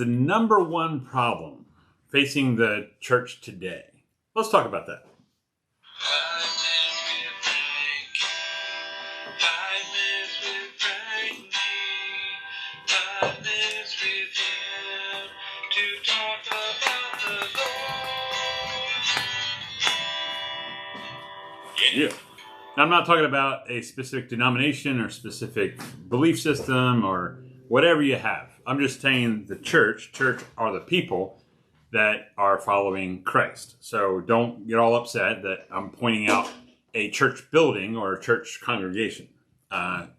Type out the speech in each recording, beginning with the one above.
The number one problem facing the church today. Let's talk about that. Yeah. Now, I'm not talking about a specific denomination or specific belief system or whatever you have. I'm just saying the church are the people that are following Christ. So don't get all upset that I'm pointing out a church building or a church congregation.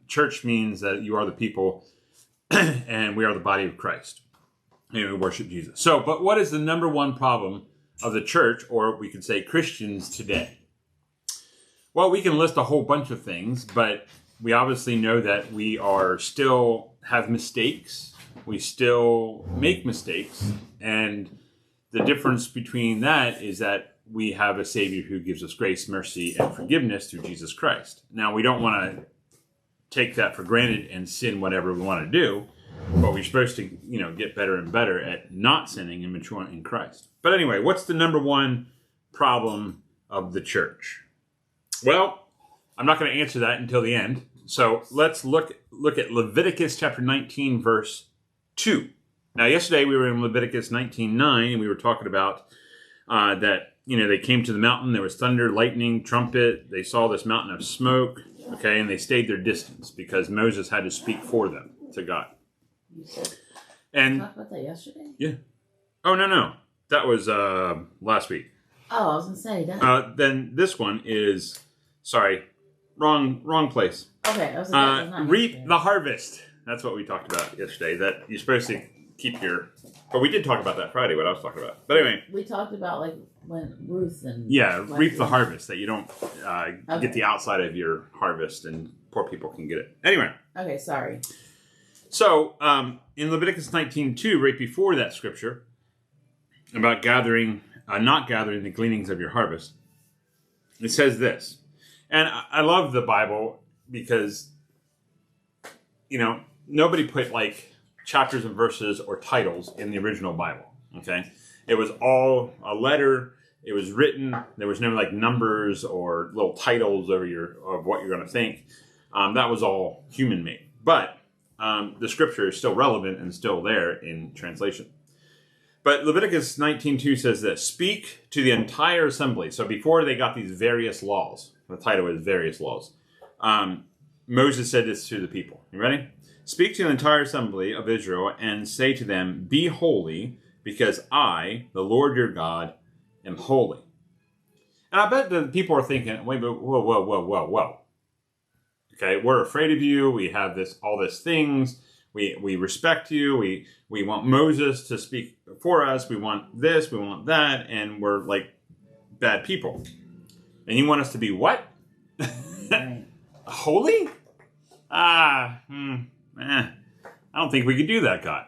Church means that you are the people and we are the body of Christ. And we worship Jesus. So, but what is the number one problem of the church, or we could say Christians today? Well, we can list a whole bunch of things, but we obviously know that we are still have mistakes. We still make mistakes. And the difference between that is that we have a Savior who gives us grace, mercy, and forgiveness through Jesus Christ. Now, we don't want to take that for granted and sin whatever we want to do, but we're supposed to, get better and better at not sinning and maturing in Christ. But anyway, what's the number one problem of the church? Well, I'm not going to answer that until the end. So let's look at Leviticus chapter 19, verse 2. Now, yesterday we were in Leviticus 19:9, and we were talking about that, they came to the mountain. There was thunder, lightning, trumpet. They saw this mountain of smoke, okay, and they stayed their distance because Moses had to speak for them to God. You said, and talk about that yesterday? Yeah. Oh, no. That was last week. Oh, I was going to say that. Then this one is... Sorry, wrong place. Okay, I was not reap yesterday. the harvest. That's what we talked about yesterday. That you're supposed to keep your... But we did talk about that Friday, what I was talking about. But anyway. We talked about, when Ruth and... Yeah, reap the harvest. That you don't Okay. get the outside of your harvest and poor people can get it. Anyway. Okay, sorry. So, in Leviticus 19:2, right before that scripture, about not gathering the gleanings of your harvest, it says this. And I love the Bible because, nobody put chapters and verses or titles in the original Bible, okay? It was all a letter. It was written. There was no numbers or little titles of what you're going to think. That was all human made. But the scripture is still relevant and still there in translation. But Leviticus 19:2 says this, speak to the entire assembly. So before they got these various laws, the title is various laws, Moses said this to the people. You ready? Speak to the entire assembly of Israel and say to them, be holy because I, the Lord your God, am holy. And I bet the people are thinking, wait, but whoa. Okay, we're afraid of you. We have all these things. We respect you. We want Moses to speak for us. We want this. We want that. And we're bad people. And you want us to be what? Right. Holy? I don't think we could do that, God.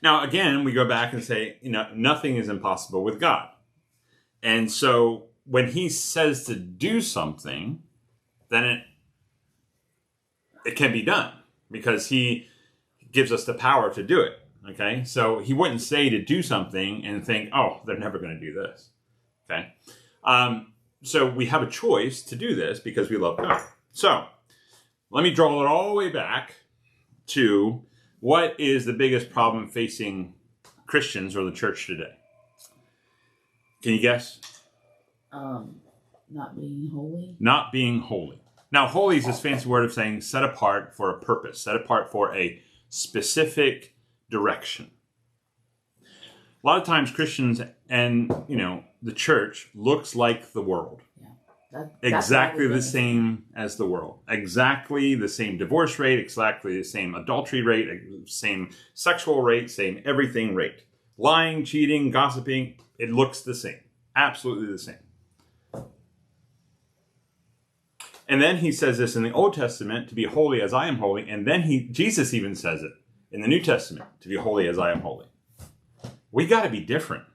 Now, again, we go back and say, nothing is impossible with God. And so when he says to do something, then it can be done because he gives us the power to do it. Okay. So he wouldn't say to do something and think, oh, they're never going to do this. Okay. So we have a choice to do this because we love God. So let me draw it all the way back to what is the biggest problem facing Christians or the church today? Can you guess? Not being holy. Not being holy. Now, holy is this fancy word of saying set apart for a purpose, set apart for a specific direction. A lot of times Christians and, the church looks like the world. Yeah. Exactly the same as the world. Exactly the same divorce rate, exactly the same adultery rate, same sexual rate, same everything rate. Lying, cheating, gossiping, it looks the same. Absolutely the same. And then he says this in the Old Testament, to be holy as I am holy. And then Jesus even says it in the New Testament, to be holy as I am holy. We got to be different.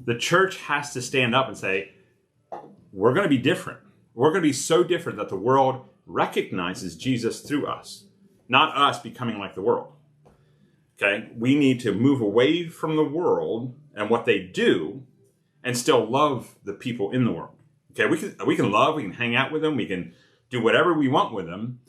The church has to stand up and say, we're going to be different. We're going to be so different that the world recognizes Jesus through us, not us becoming like the world. Okay, we need to move away from the world and what they do and still love the people in the world. Okay, we can love, we can hang out with them, we can do whatever we want with them,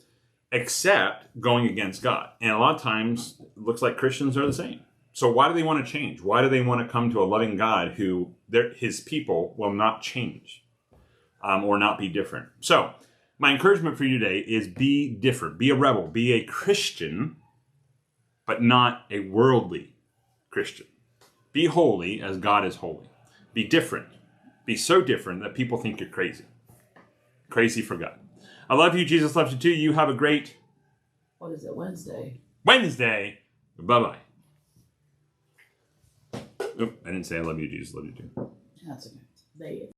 except going against God. And a lot of times, it looks like Christians are the same. So why do they want to change? Why do they want to come to a loving God who his people will not change or not be different? So my encouragement for you today is be different. Be a rebel. Be a Christian, but not a worldly Christian. Be holy as God is holy. Be different. Be so different that people think you're crazy. Crazy for God. I love you. Jesus loves you too. You have a great... What is it, Wednesday? Wednesday. Bye-bye. Oop, I didn't say I love you, Jesus. Love you too. That's okay. They